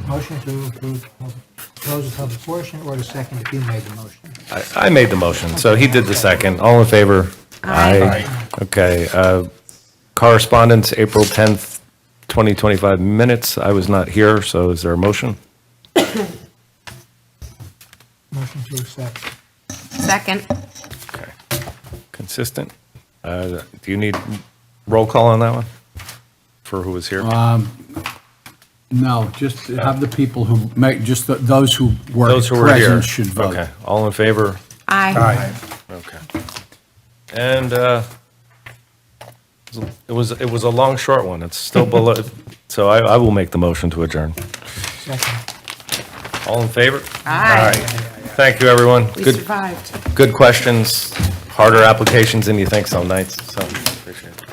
Motion to approve, close the public portion, or the second if you made the motion? I made the motion, so he did the second. All in favor? Aye. Okay, correspondence, April 10th, 2025 minutes. I was not here, so is there a motion? Motion to accept. Second. Okay. Consistent. Do you need roll call on that one? For who was here? No, just have the people who make, just those who were Those who were here. present should vote. Okay, all in favor? Aye. Okay. And it was a long, short one. It's still below, so I will make the motion to adjourn. Second. All in favor? Aye. Thank you, everyone. We Good, survived. good questions, harder applications than you think some nights, so appreciate it.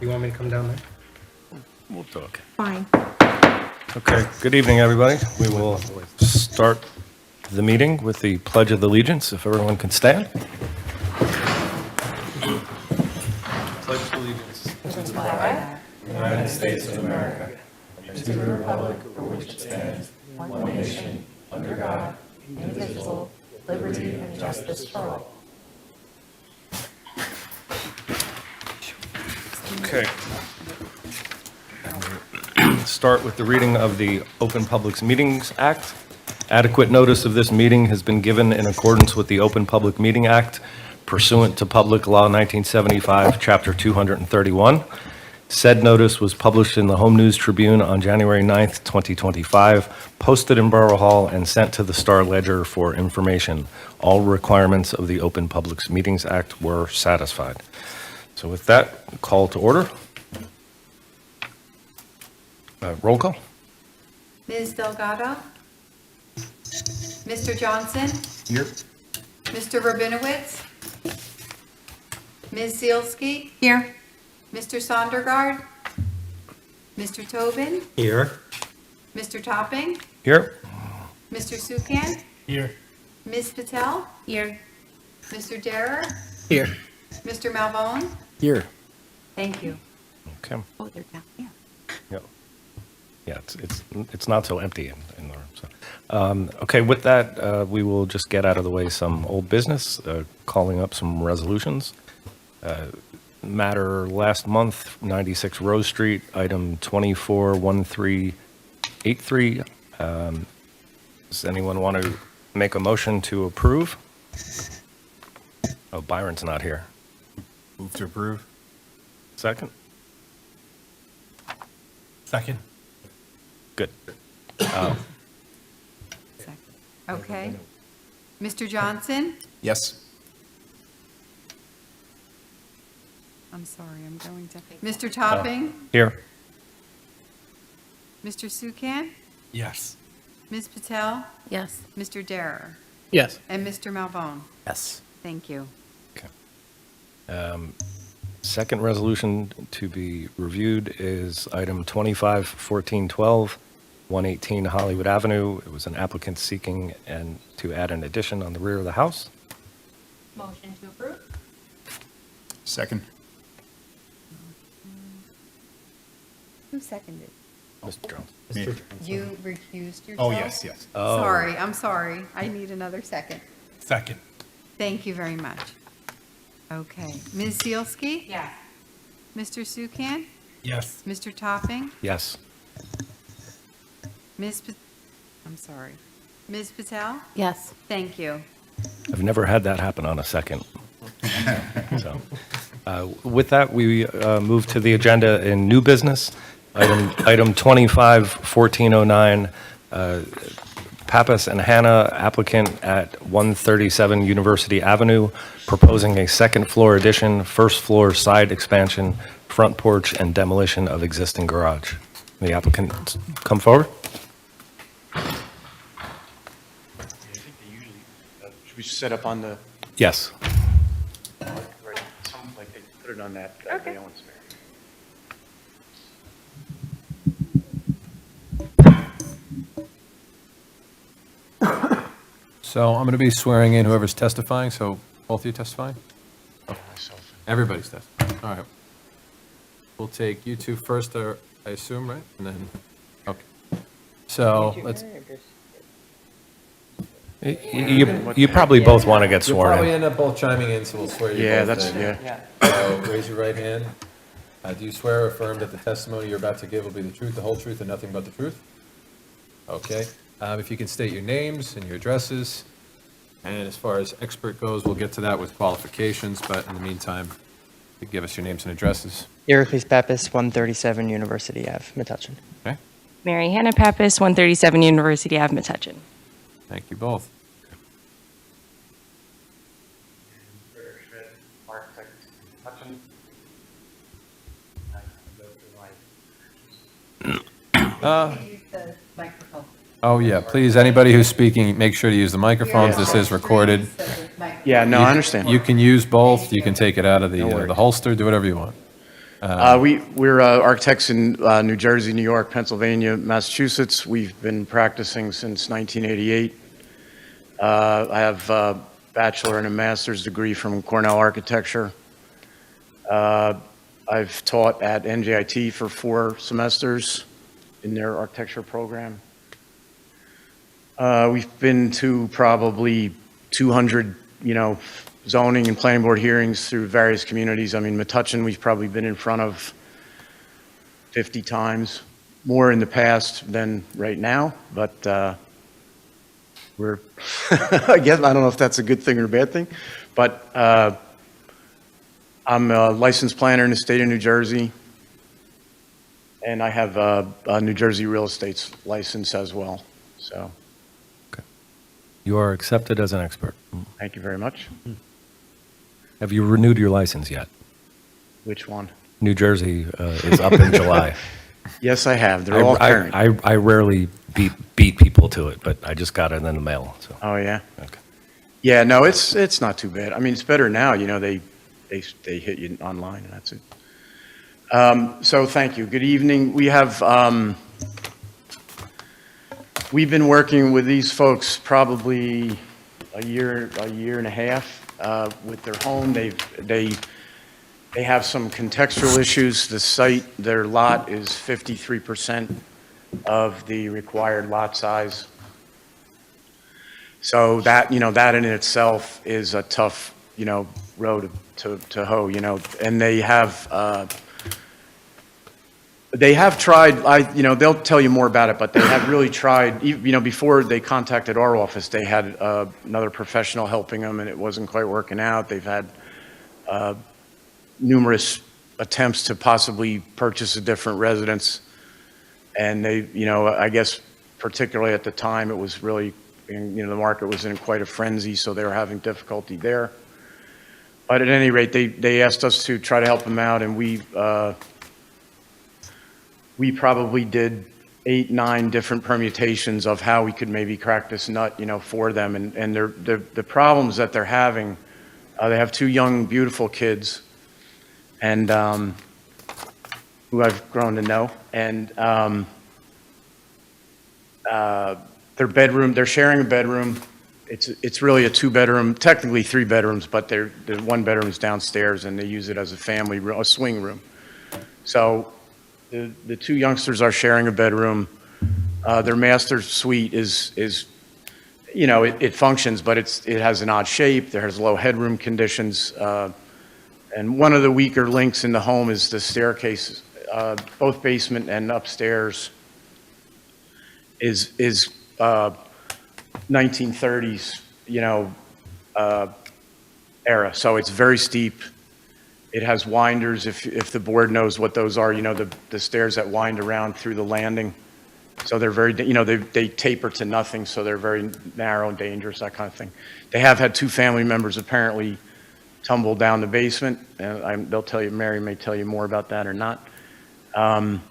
You want me to come down there? We'll talk. Fine. Okay, good evening, everybody. We will start the meeting with the Pledge of Allegiance, if everyone can stand. Pledge allegiance to the flag, United States of America, and to the republic for which it stands, one nation, under God, indivisible, liberty and justice for all. Okay. Start with the reading of the Open Public Meetings Act. Adequate notice of this meeting has been given in accordance with the Open Public Meeting Act pursuant to Public Law 1975, Chapter 231. Said notice was published in the Home News Tribune on January 9th, 2025, posted in Borough Hall, and sent to the Star Ledger for information. All requirements of the Open Public Meetings Act were satisfied. So with that, call to order. Roll call. Ms. Delgado? Mr. Johnson? Here. Mr. Rabinowitz? Ms. Zielski? Here. Mr. Sondergaard? Mr. Tobin? Here. Mr. Topping? Here. Mr. Sukan? Here. Ms. Patel? Here. Mr. Derer? Here. Mr. Malvone? Here. Thank you. Okay. Oh, they're down here. Yep. Yeah, it's not so empty in the room. So, okay, with that, we will just get out of the way some old business, calling up some resolutions. Matter last month, 96 Rose Street, item 241383. Does anyone want to make a motion to approve? Oh, Byron's not here. Move to approve. Second? Second. Good. Okay. Mr. Johnson? Yes. I'm sorry, I'm going to. Mr. Topping? Here. Mr. Sukan? Yes. Ms. Patel? Yes. Mr. Derer? Yes. And Mr. Malvone? Yes. Thank you. Second resolution to be reviewed is item 251412, 118 Hollywood Avenue. It was an applicant seeking to add an addition on the rear of the house. Motion to approve? Second. Who seconded? Mr. Jones. You recused yourself? Oh, yes, yes. Sorry, I'm sorry. I need another second. Second. Thank you very much. Okay. Ms. Zielski? Yes. Mr. Sukan? Yes. Mr. Topping? Yes. I'm sorry. Ms. Patel? Yes. Thank you. I've never had that happen on a second. So, with that, we move to the agenda in new business. Item 251409, Pappas and Hannah, applicant at 137 University Avenue, proposing a second-floor addition, first-floor side expansion, front porch, and demolition of existing garage. The applicant come forward. Should we set up on the, Yes. right, something like they put it on that day on spare? So I'm going to be swearing in whoever's testifying, so both of you testifying? Myself. Everybody's testifying. All right. We'll take you two first, I assume, right? And then, okay. So let's, You probably both want to get you'll sworn probably in. end up both chiming in, so we'll swear you Yeah, both that's, in. yeah. So raise your right hand. Do you swear or affirm that the testimony you're about to give will be the truth, the whole truth, and nothing but the truth? Okay. If you can state your names and your addresses. And as far as expert goes, we'll get to that with qualifications, but in the meantime, you give us your names and addresses. Iraklis Pappas, 137 University Ave, Metuchen. Okay? Mary Hannah Pappas, 137 University Ave, Metuchen. Thank you both. Oh, yeah, please, anybody who's speaking, make sure to use the microphones. This is recorded. Yeah, no, I understand. You can use both. You can take it out of the holster, do whatever you want. We're architects in New Jersey, New York, Pennsylvania, Massachusetts. We've been practicing since 1988. I have a bachelor and a master's degree from Cornell Architecture. I've taught at NJIT for 4 semesters in their architecture program. We've been to probably 200, zoning and planning board hearings through various communities. I mean, Metuchen, we've probably been in front of 50 times, more in the past than right now, but we're, I guess, I don't know if that's a good thing or a bad thing, but I'm a licensed planner in the state of New Jersey, and I have a New Jersey real estate license as well, so You are accepted as an expert. thank you very much. Have you renewed your license yet? Which one? New Jersey is up in July. Yes, I have. They're all current. I rarely beat people to it, but I just got it in the mail, so. Oh, yeah? Okay. Yeah, no, it's not too bad. I mean, it's better now, they hit you online and that's it. So thank you. Good evening. We have, we've been working with these folks probably a year and a half with their home. They have some contextual issues. The site, their lot is 53% of the required lot size. So that, that in itself is a tough, road to hoe, and they have tried, they'll tell you more about it, but they have really tried, before they contacted our office, they had another professional helping them and it wasn't quite working out. They've had numerous attempts to possibly purchase a different residence. And they, I guess particularly at the time, it was really, the market was in quite a frenzy, so they were having difficulty there. But at any rate, they asked us to try to help them out, and we probably did 8, 9 different permutations of how we could maybe crack this nut, for them. And the problems that they're having, they have 2 young, beautiful kids, and who I've grown to know, and their bedroom, they're sharing a bedroom. It's really a 2-bedroom, technically 3 bedrooms, but the 1 bedroom is downstairs, and they use it as a family room, a swing room. So the 2 youngsters are sharing a bedroom. Their master suite is it functions, but it has an odd shape. There has low headroom conditions, and one of the weaker links in the home is the staircase. Both basement and upstairs is 1930s, era. So it's very steep. It has winders, if the board knows what those are, the stairs that wind around through the landing. So they're very, they taper to nothing, so they're very narrow and dangerous, that kind of thing. They have had 2 family members apparently tumble down the basement, and they'll tell you, Mary may tell you more about that or not. And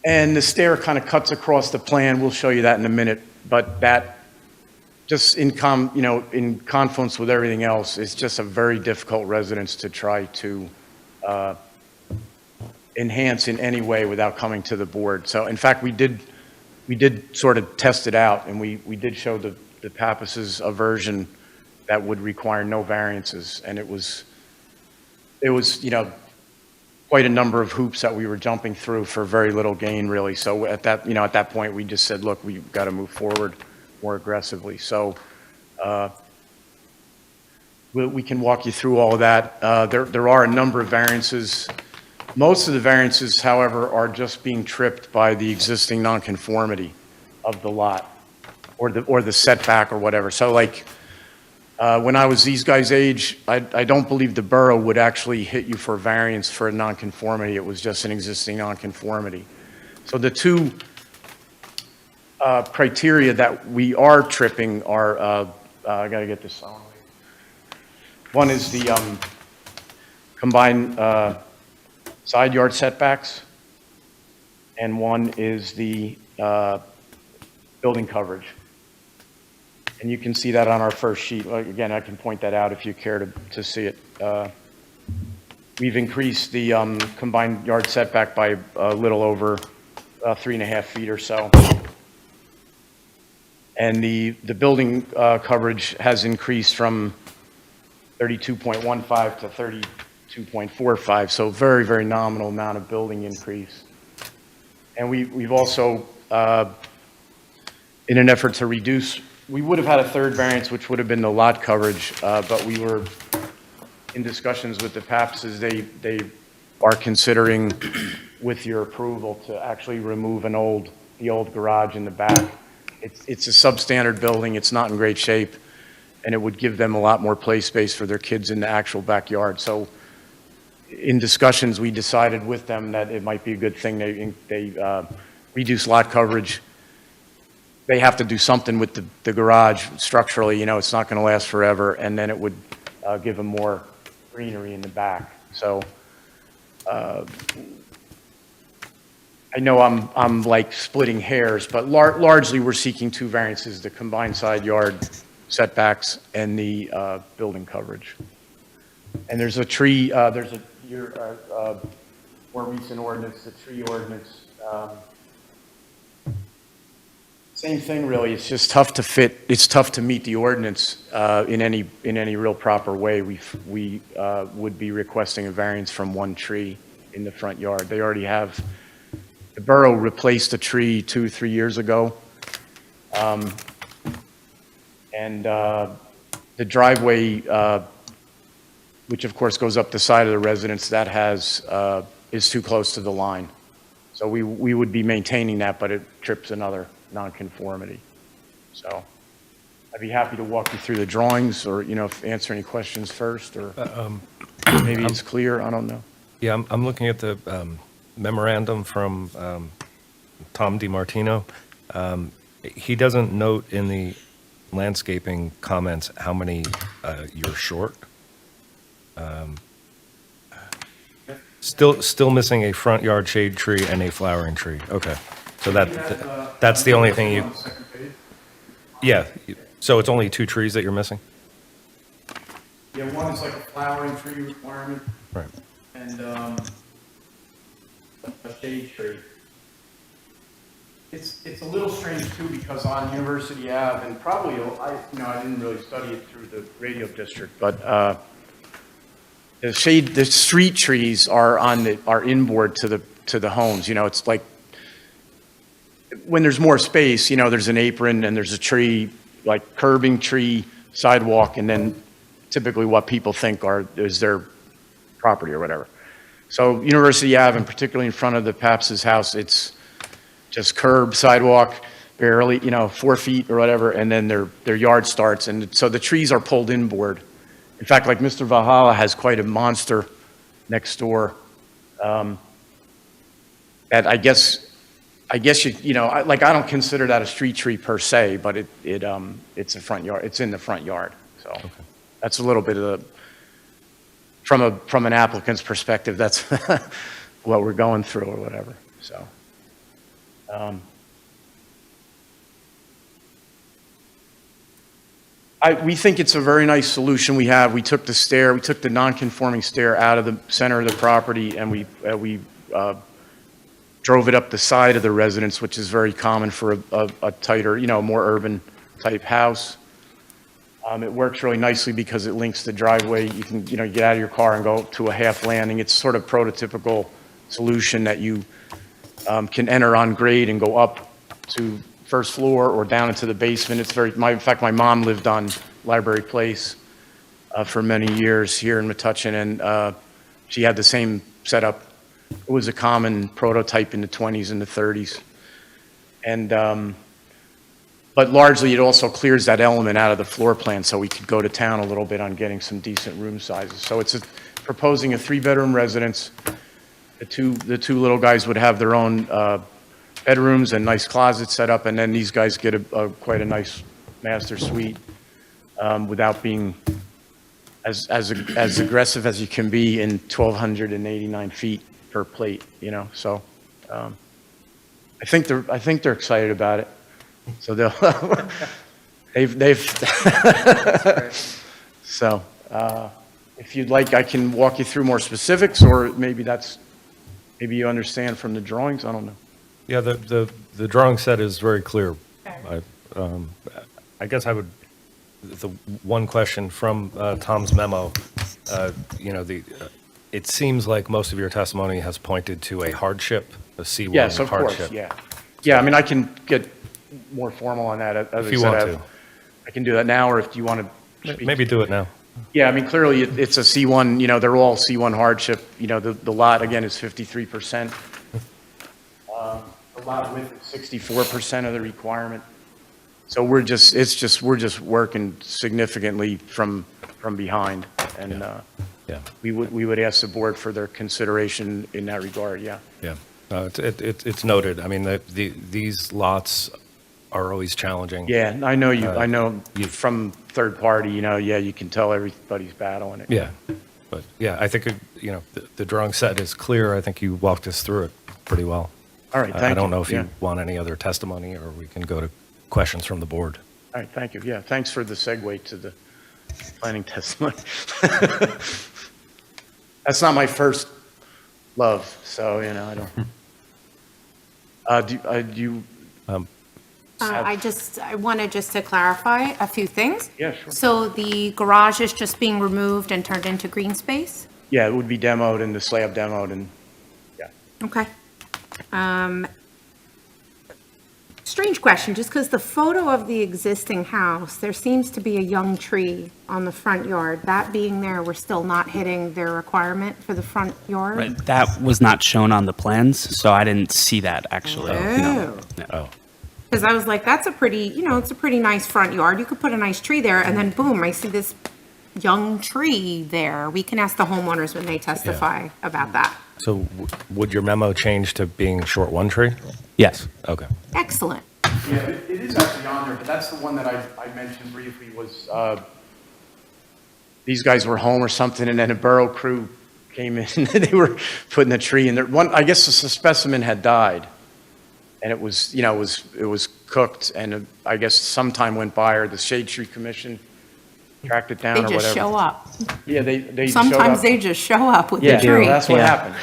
the stair kind of cuts across the plan. We'll show you that in a minute, but that just in confluence with everything else, it's just a very difficult residence to try to enhance in any way without coming to the board. So in fact, we did sort of test it out, and we did show the Pappas' a version that would require no variances, and it was quite a number of hoops that we were jumping through for very little gain, really. So at that point, we just said, look, we've got to move forward more aggressively. So we can walk you through all of that. There are a number of variances. Most of the variances, however, are just being tripped by the existing nonconformity of the lot or the setback or whatever. So like, when I was these guys' age, I don't believe the borough would actually hit you for variance for a nonconformity. It was just an existing nonconformity. So the 2 criteria that we are tripping are, I got to get this on. One is the combined side yard setbacks, and one is the building coverage. And you can see that on our first sheet. Again, I can point that out if you care to see it. we've increased the combined yard setback by a little over 3.5 feet or so. And the building coverage has increased from 32.15 to 32.45, so very, very nominal amount of building increase. And we've also, in an effort to reduce, we would have had a third variance, which would have been the lot coverage, but we were in discussions with the Papses. They are considering, with your approval, to actually remove the old garage in the back. It's a substandard building, it's not in great shape, and it would give them a lot more play space for their kids in the actual backyard. So in discussions, we decided with them that it might be a good thing. They reduce lot coverage. They have to do something with the garage structurally, it's not going to last forever, and then it would give them more greenery in the back. So I know I'm like splitting hairs, but largely we're seeking two variances: the combined side yard setbacks and the building coverage. And there's a tree, your more recent ordinance, the tree ordinance. Same thing, really. It's just tough to fit. It's tough to meet the ordinance in any real proper way. We would be requesting a variance from one tree in the front yard. They already have. The borough replaced a tree 2-3 years ago, and the driveway, which of course goes up the side of the residence, that is too close to the line. So we would be maintaining that, but it trips another nonconformity. So I'd be happy to walk you through the drawings, or answer any questions first, or maybe it's clear. I don't know. Yeah, I'm looking at the memorandum from Tom DiMartino. He doesn't note in the landscaping comments how many you're short. Still missing a front yard shade tree and a flowering tree. Okay, so that's the only thing you. Yeah, so it's only 2 trees that you're missing. Yeah, one is like a flowering tree requirement, Right. and a shade tree. It's a little strange too, because on University Ave, and probably I didn't really study it through the radio district, but the street trees are inboard to the homes. It's like when there's more space, there's an apron and there's a tree, like curbing tree, sidewalk, and then typically what people think is their property or whatever. So University Ave, and particularly in front of the Paps's house, it's just curb, sidewalk, barely, 4 feet or whatever, and then their yard starts. And so the trees are pulled inboard. In fact, like Mr. Valhalla has quite a monster next door. That I guess I don't consider that a street tree per se, but it's a front yard. It's in the front yard. So that's a little bit of from an applicant's perspective, that's what we're going through or whatever. So. We think it's a very nice solution we have. We took the non-conforming stair out of the center of the property, and we drove it up the side of the residence, which is very common for a tighter, more urban type house. It works really nicely because it links the driveway. You can, get out of your car and go to a half landing. It's sort of prototypical solution that you can enter on grade and go up to first floor or down into the basement. In fact, my mom lived on Library Place for many years here in Metuchen, and she had the same setup. It was a common prototype in the 20s and the 30s. And, but largely it also clears that element out of the floor plan, so we could go to town a little bit on getting some decent room sizes. So it's proposing a 3-bedroom residence. The two little guys would have their own bedrooms and nice closets set up, and then these guys get quite a nice master suite without being as aggressive as you can be in 1,289 feet per plate. So I think they're excited about it. So they've so If you'd like, I can walk you through more specifics, or maybe maybe you understand from the drawings, I don't know. Yeah, the drawing set is very clear. I guess the one question from Tom's memo, it seems like most of your testimony has pointed to a hardship, a C1 hardship. Yes, of course, yeah. Yeah, I mean, I can get more formal on that. As If I you said, want I to. I can do that now, or if you want to speak. Maybe do it now. Yeah, I mean, clearly, it's a C1, they're all C1 hardship. The lot, again, is 53%. The lot width is 64% of the requirement. So we're just working significantly from behind. And Yeah, we would ask the board for their consideration in that regard, yeah. yeah. It's noted. I mean, these lots are always challenging. Yeah, I know I know you- from third party, you can tell everybody's battling it. Yeah, but yeah, I think, the drawing set is clear. I think you walked us through it pretty well. All right, thank you. I don't know if Yeah. you want any other testimony, or we can go to questions from the board. All right, thank you. Yeah, thanks for the segue to the planning testimony. That's not my first love, so, I don't. Do you, I wanted just to clarify a few things. Yeah, sure. So the garage is just being removed and turned into green space? yeah, it would be demoed and the slab demoed and, yeah. Okay. Strange question, just because the photo of the existing house, there seems to be a young tree on the front yard. That being there, we're still not hitting their requirement for the front yard? Right, that was not shown on the plans, so I didn't see that actually. No. No. Oh, Because I was like, that's a pretty, it's a pretty nice front yard. You could put a nice tree there, and then boom, I see this young tree there. We can ask the homeowners when they testify about that. so would your memo change to being short one tree? Yes. Okay. Excellent. Yeah, it is actually on there, but that's the one that I mentioned briefly was, these guys were home or something, and then a borough crew came in, and they were putting a tree in there. I guess the specimen had died, and it was, it was cooked, and I guess some time went by, or the Shade Tree Commission tracked it down They or whatever. just show up. Yeah, they showed Sometimes up. they just show up with Yeah, the tree. that's what Yeah. happened.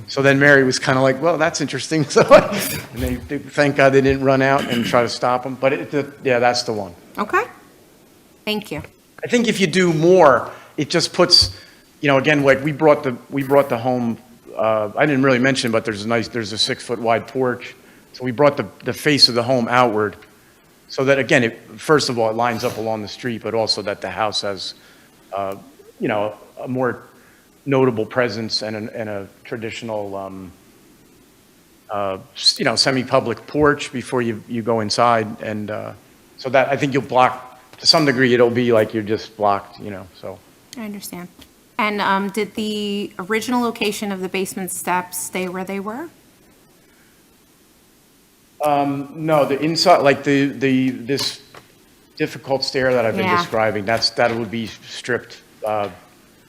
So then Mary was kind of like, well, that's interesting. So, and they thank God they didn't run out and try to stop them. But yeah, that's the one. Okay. Thank you. I think if you do more, it just puts, again, like we brought the home. I didn't really mention, but there's a 6-foot wide porch. So we brought the face of the home outward, so that again, first of all, it lines up along the street, but also that the house has, a more notable presence and a traditional, semi-public porch before you go inside. And so that, I think you'll block, to some degree, it'll be like you're just blocked, so. I understand. And did the original location of the basement steps stay where they were? No, the inside, like this difficult stair that I've been Yeah. describing, that would be stripped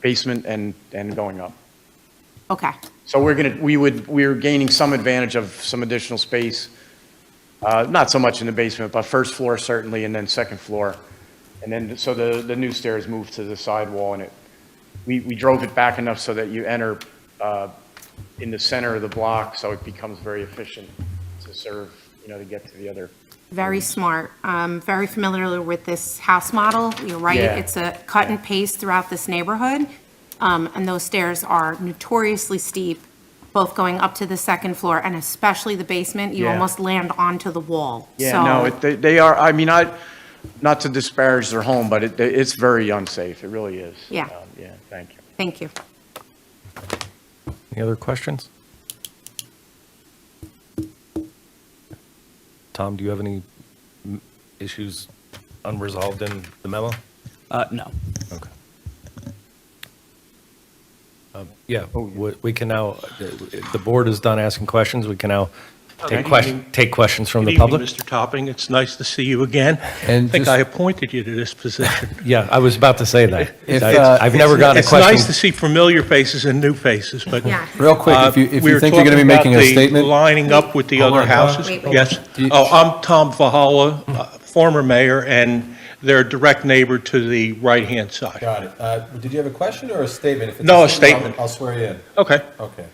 basement and going up. Okay. So we're gaining some advantage of some additional space, not so much in the basement, but first floor certainly, and then second floor. And then, so the new stairs moved to the sidewall, and we drove it back enough so that you enter in the center of the block, so it becomes very efficient to serve, to get to the other. Very smart. Very familiar with this house model. You're right. Yeah. It's a cut and paste throughout this neighborhood. And those stairs are notoriously steep, both going up to the second floor and especially the basement. You Yeah. almost land onto the wall. Yeah, So- no, they are, I mean, not to disparage their home, but it's very unsafe. It really is. Yeah. Yeah, thank you. Thank you. Any other questions? Tom, do you have any issues unresolved in the memo? No. Okay. Yeah, we can now, the board is done asking questions. We can now take questions from the Good evening, public. Mr. Topping. It's nice to see you again. And I think just- I appointed you to this position. Yeah, I was about to say that. If, I've never gotten a It's nice to question. see familiar faces and new faces, but. Yeah. Real quick, if we you were think you're going to be talking making about a the statement. Lining up with the Hold other on, houses. Wait, wait. Yes. Do you- Oh, I'm Tom Vahala, former mayor, and They're a direct neighbor to the right-hand side. Got it. Did you have a question or a statement? If it's No, a statement. I'll swear you in. Okay, Okay.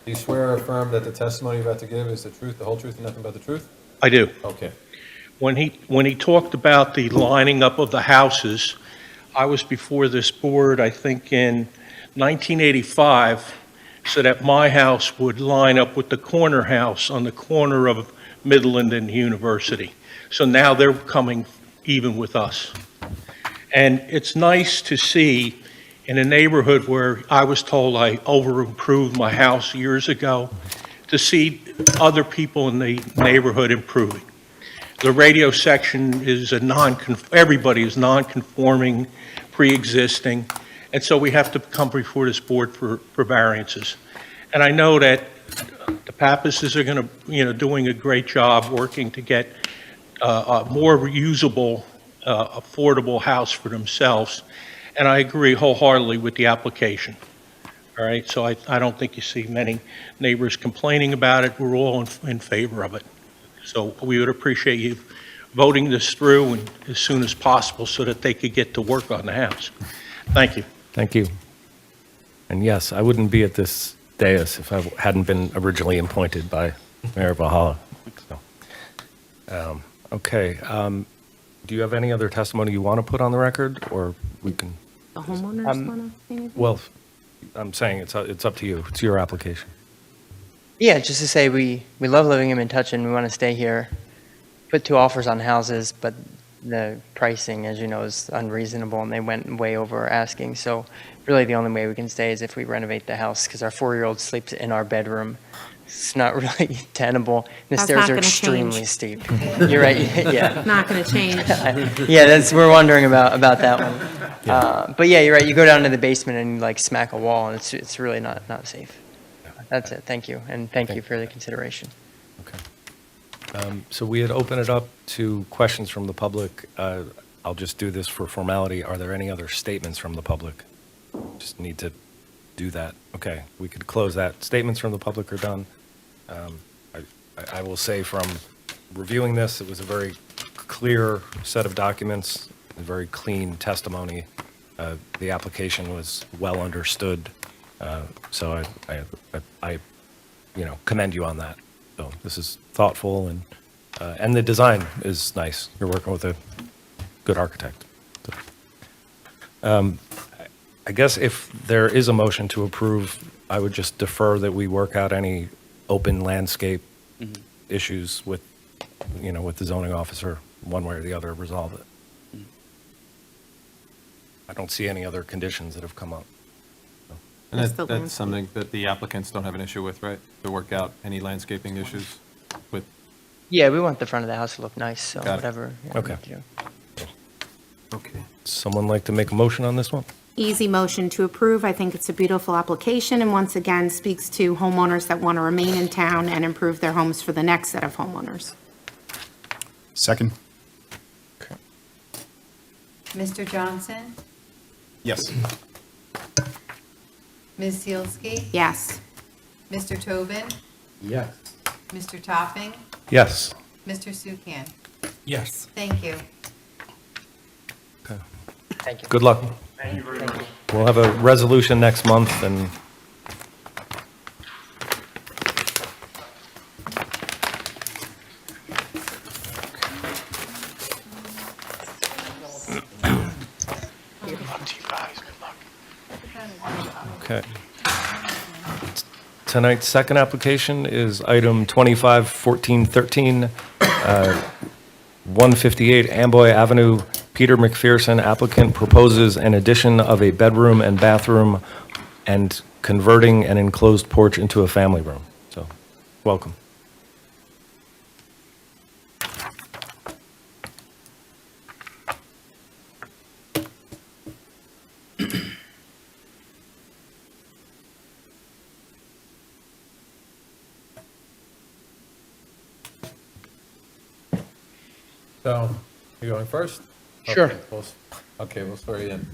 Do you swear or affirm that the testimony you're about to give is the truth, the whole truth, and nothing but the truth? I do. Okay. When he talked about the lining up of the houses, I was before this board, I think in 1985, so that my house would line up with the corner house on the corner of Midland and University. So now they're coming even with us. And it's nice to see in a neighborhood where I was told I over-improved my house years ago, to see other people in the neighborhood improving. The radio section is everybody is non-conforming, pre-existing, and so we have to come before this board for variances. And I know that the Pappases are going to, doing a great job working to get a more usable, affordable house for themselves, and I agree wholeheartedly with the application. All right, so I don't think you see many neighbors complaining about it. We're all in favor of it. So we would appreciate you voting this through and as soon as possible so that they could get to work on the house. Thank you. Thank you. And yes, I wouldn't be at this dais if I hadn't been originally appointed by Mayor Valhalla. So, okay. Do you have any other testimony you want to put on the record, or we can? The homeowners want to say anything? Well, I'm saying it's up to you. It's your application. Yeah, just to say we love living in Metuchen. We want to stay here. Put 2 offers on houses, but the pricing, as you know, is unreasonable, and they went way over asking. So really the only way we can stay is if we renovate the house, because our 4-year-old sleeps in our bedroom. It's not really tenable. The That's stairs not are gonna extremely change. steep. You're right, yeah. Not going to change. Yeah, we're wondering about that one. But yeah, you're right. You go down to the basement and like smack a wall, and it's really not safe. That's it. Thank you, and thank you for the consideration. Okay. So we had opened it up to questions from the public. I'll just do this for formality. Are there any other statements from the public? Just need to do that. Okay, we could close that. Statements from the public are done. I will say from reviewing this, it was a very clear set of documents, a very clean testimony. The application was well understood, so I commend you on that. So this is thoughtful, and the design is nice. You're working with a good architect. So, I guess if there is a motion to approve, I would just defer that we work out any open landscape issues with the zoning officer, one way or the other, resolve it. I don't see any other conditions that have come up. And Just the that's landscape. something that the applicants don't have an issue with, right? To work out any landscaping issues with, Yeah, we want the front of the house to look nice, so Got it. whatever. Okay. we do. okay. Someone like to make a motion on this one? Easy motion to approve. I think it's a beautiful application, and once again, speaks to homeowners that want to remain in town and improve their homes for the next set of homeowners. Second. Mr. Johnson? Yes. Ms. Zielski? Yes. Mr. Tobin? Yes. Mr. Topping? Yes. Mr. Sukan? Yes. Thank you. Thank you. Good luck. We'll have a resolution next month, and okay. Tonight's second application is item 251413, 158 Amboy Avenue. Peter McPherson, applicant, proposes an addition of a bedroom and bathroom and converting an enclosed porch into a family room. So, welcome. So, you going first? Sure. Okay, we'll swear you in.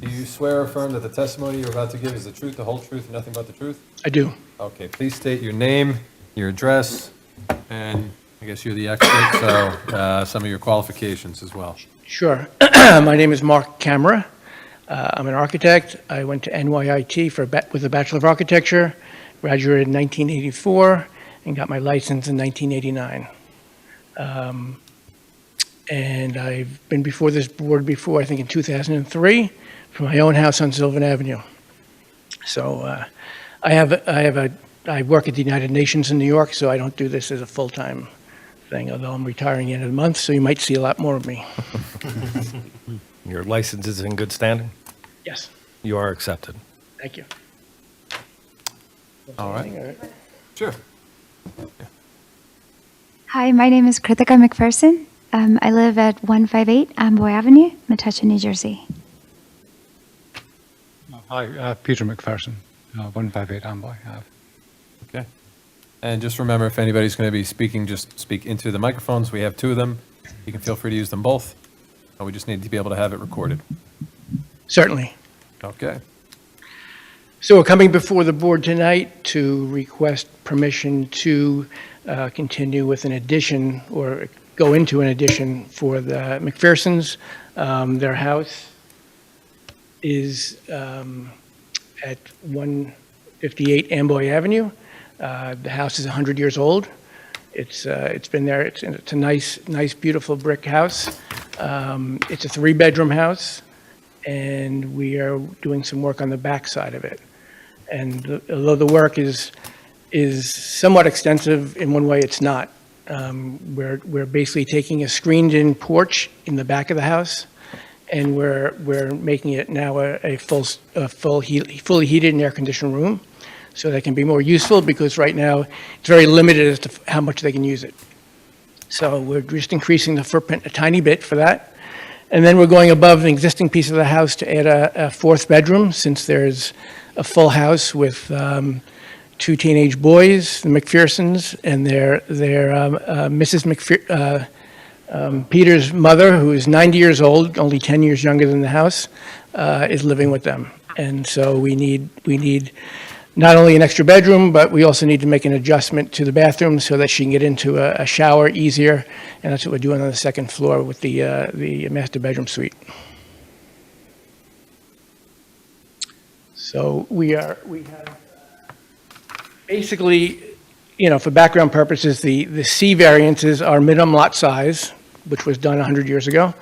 Do you swear or affirm that the testimony you're about to give is the truth, the whole truth, and nothing but the truth? I do. Okay, please state your name, your address, and I guess you're the expert, so some of your qualifications as well. Sure. My name is Mark Camera. I'm an architect. I went to NYIT with a Bachelor of Architecture, graduated in 1984, and got my license in 1989. And I've been before this board before, I think in 2003, for my own house on Sylvan Avenue. So I work at the United Nations in New York, so I don't do this as a full-time thing, although I'm retiring at the end of the month, so you might see a lot more of me. Your license is in good standing? Yes, You are accepted. thank you. All right. Sure. Hi, my name is Kritika McPherson. I live at 158 Amboy Avenue, Metuchen, New Jersey. Hi, Peter McPherson, 158 Amboy Ave. Okay. And just remember, if anybody's going to be speaking, just speak into the microphones. We have two of them. You can feel free to use them both. And we just need to be able to have it recorded. Certainly. Okay. So we're coming before the board tonight to request permission to continue with an addition or go into an addition for the McPhersons. Their house is at 158 Amboy Avenue. The house is 100 years old. It's been there. It's a nice, beautiful brick house. It's a 3-bedroom house, and we are doing some work on the back side of it. And although the work is somewhat extensive, in one way it's not. We're basically taking a screened-in porch in the back of the house, and we're making it now a fully heated and air-conditioned room, so that can be more useful, because right now it's very limited as to how much they can use it. So we're just increasing the footprint a tiny bit for that. And then we're going above an existing piece of the house to add a 4th bedroom, since there's a full house with 2 teenage boys, the McPhersons, and their Mrs. Peter's mother, who is 90 years old, only 10 years younger than the house, is living with them. And so we need not only an extra bedroom, but we also need to make an adjustment to the bathroom so that she can get into a shower easier, and that's what we're doing on the 2nd floor with the master bedroom suite. So we have basically, for background purposes, the C variances are minimum lot size, which was done 100 years ago.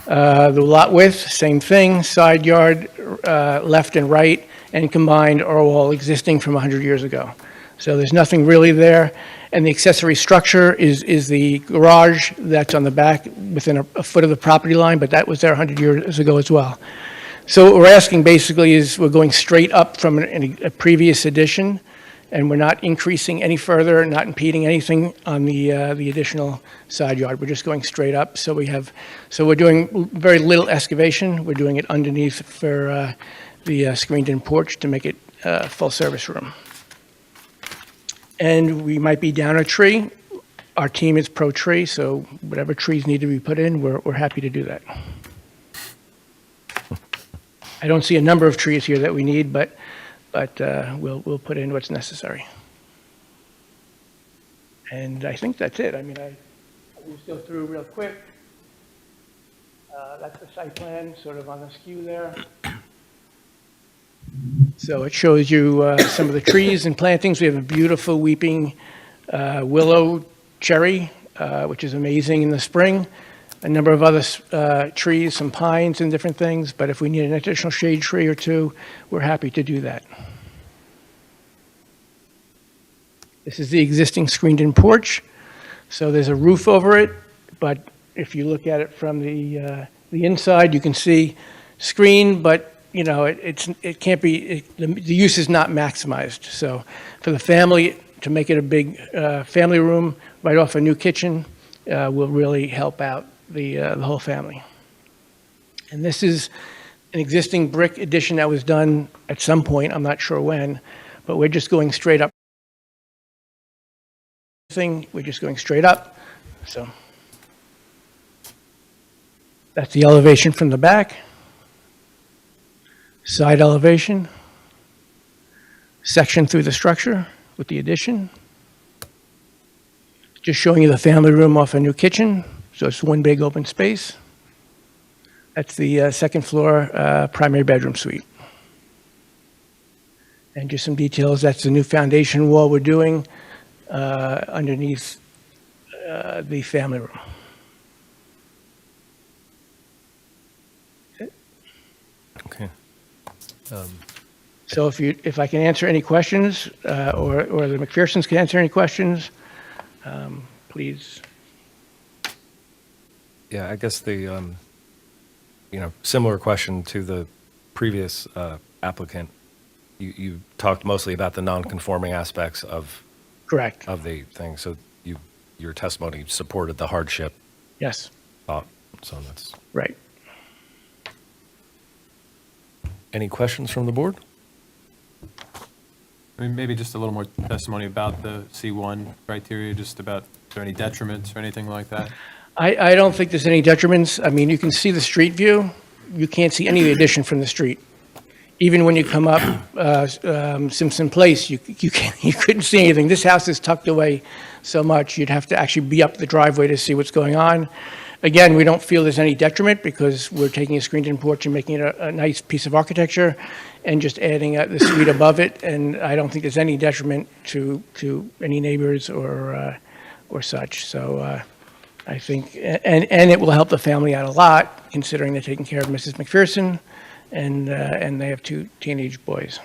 The lot width, same thing, side yard, left and right, and combined are all existing from 100 years ago. So there's nothing really there. And the accessory structure is the garage that's on the back within a foot of the property line, but that was there 100 years ago as well. So what we're asking basically is we're going straight up from a previous addition, and we're not increasing any further, not impeding anything on the additional side yard. We're just going straight up. So we're doing very little excavation. We're doing it underneath for the screened-in porch to make it a full-service room. And we might be down a tree. Our team is pro-tree, so whatever trees need to be put in, we're happy to do that. I don't see a number of trees here that we need, but we'll put in what's necessary. And I think that's it. I mean, we'll just go through real quick. That's the site plan, sort of on the skew there. So it shows you some of the trees and plantings. We have a beautiful weeping willow cherry, which is amazing in the spring. A number of other trees, some pines and different things, but if we need an additional shade tree or two, we're happy to do that. This is the existing screened-in porch. So there's a roof over it, but if you look at it from the inside, you can see screened, but it can't be, the use is not maximized. So for the family, to make it a big family room right off a new kitchen will really help out the whole family. And this is an existing brick addition that was done at some point, I'm not sure when, but we're just going straight up. We're just going straight up. So that's the elevation from the back. Side elevation, section through the structure with the addition. Just showing you the family room off a new kitchen, so it's one big open space. That's the second floor primary bedroom suite. And just some details, that's the new foundation wall we're doing underneath the family room. Okay. So if I can answer any questions, or the McPhersons can answer any questions, please. Yeah, I guess the, similar question to the previous applicant. You talked mostly about the non-conforming aspects of Correct. of the thing, so your testimony supported the hardship Yes, thought, so that's. right. Any questions from the board? I mean, maybe just a little more testimony about the C1 criteria, just about, is there any detriments or anything like that? I don't think there's any detriments. I mean, you can see the street view. You can't see any of the addition from the street. Even when you come up Simpson Place, you couldn't see anything. This house is tucked away so much, you'd have to actually be up the driveway to see what's going on. Again, we don't feel there's any detriment because we're taking a screened-in porch and making it a nice piece of architecture and just adding the suite above it. And I don't think there's any detriment to any neighbors or such. So I think, and it will help the family out a lot, considering they're taking care of Mrs. McPherson, and they have 2 teenage boys.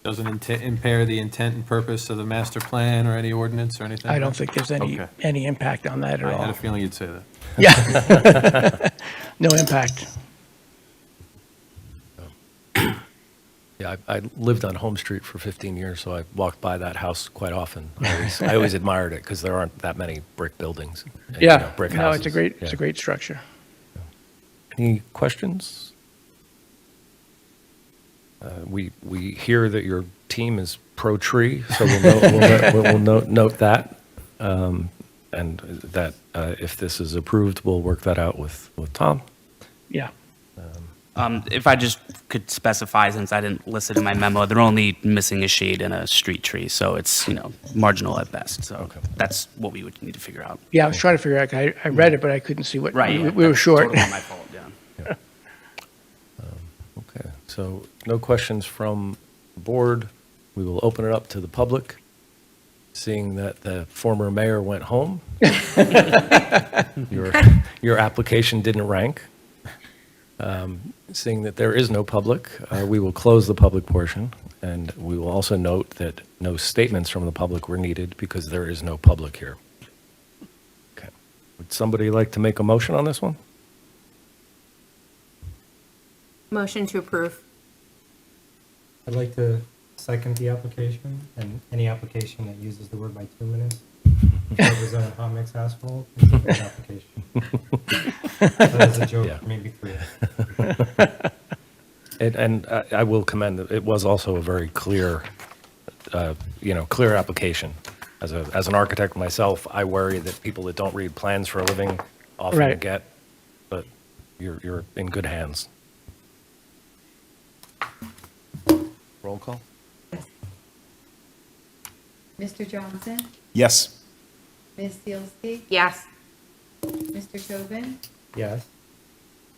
Doesn't impair the intent and purpose of the master plan or any ordinance or anything? I don't think there's any impact on that at all. I had a feeling you'd say that. Yeah. No impact. Yeah, I lived on Home Street for 15 years, so I walked by that house quite often. I always admired it because there aren't that many brick buildings. And, Yeah. brick No, houses. it's a great structure. Any questions? We hear that your team is pro-tree, so we'll note that. And that if this is approved, we'll work that out with Tom. Yeah. If I just could specify, since I didn't list it in my memo, they're only missing a shade and a street tree, so it's, marginal at best. So that's what we would need to figure out. Yeah, I was trying to figure out, I read it, but I couldn't see what, Right. we were short. Totally my fault, yeah. Okay, so no questions from the board. We will open it up to the public. Seeing that the former mayor went home, your application didn't rank. Seeing that there is no public, we will close the public portion, and we will also note that no statements from the public were needed because there is no public here. Okay. Would somebody like to make a motion on this one? Motion to approve. I'd like to second the application, and any application that uses the word bituminous, representative hot mix asphalt, is a good application. That is a joke, Yeah. maybe 3. And I will commend, it was also a very clear, clear application. As an architect myself, I worry that people that don't read plans for a living often Right. get, but you're in good hands. Roll call? Mr. Johnson? Yes. Ms. Zielske? Yes. Mr. Tobin? Yes.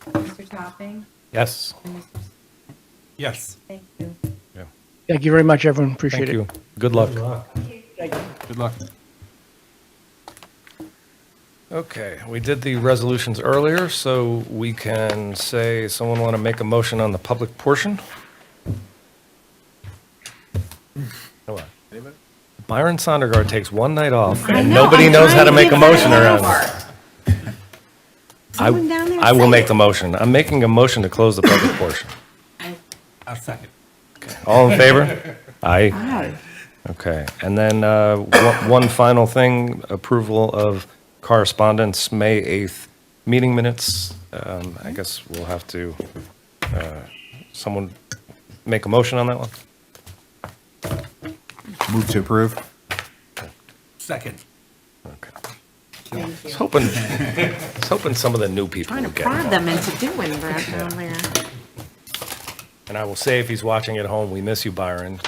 Mr. Topping? Yes. And Mr. Yes. Thank you. Thank you very much, everyone, appreciate Thank it. you. Good luck. Good luck. Good luck. Okay, we did the resolutions earlier, so we can say, someone want to make a motion on the public portion? Come on. Byron Sondergaard takes one night off, and nobody knows how to make a motion around him. Someone down there I will say make it. the motion. I'm making a motion to close the public portion. I'll second. All in favor? Aye. Aye. Okay, and then one final thing, approval of correspondence, May 8th meeting minutes. I guess we'll have to, someone make a motion on that one? Move to approve. Second. Okay. Thank I you. was hoping some of the new people Trying to would get prod them involved. into doing that down there. And I will say, if he's watching at home, we miss you, Byron.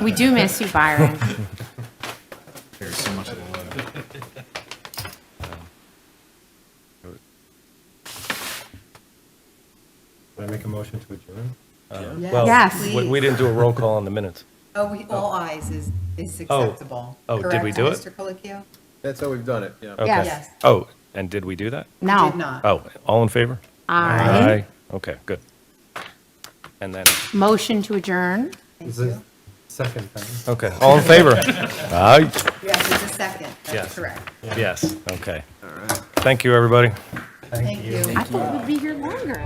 We do miss you, Byron. There's so much of the letter. Well, Yes. we didn't do a roll call on the minutes. All eyes is Oh. acceptable. Oh, did we do it? Correct, Mr. Colicchio? That's how we've done it, yeah. Okay. Yes. Oh, and did we do that? No. Did not. Oh, all in favor? Aye. Okay, good. And then, Motion to adjourn. This is second thing. okay, all in favor? Aye. Yes, it's a second. Yes. That's correct. Yes, okay. All right. Thank you, everybody. Thank you. I thought we'd be here longer.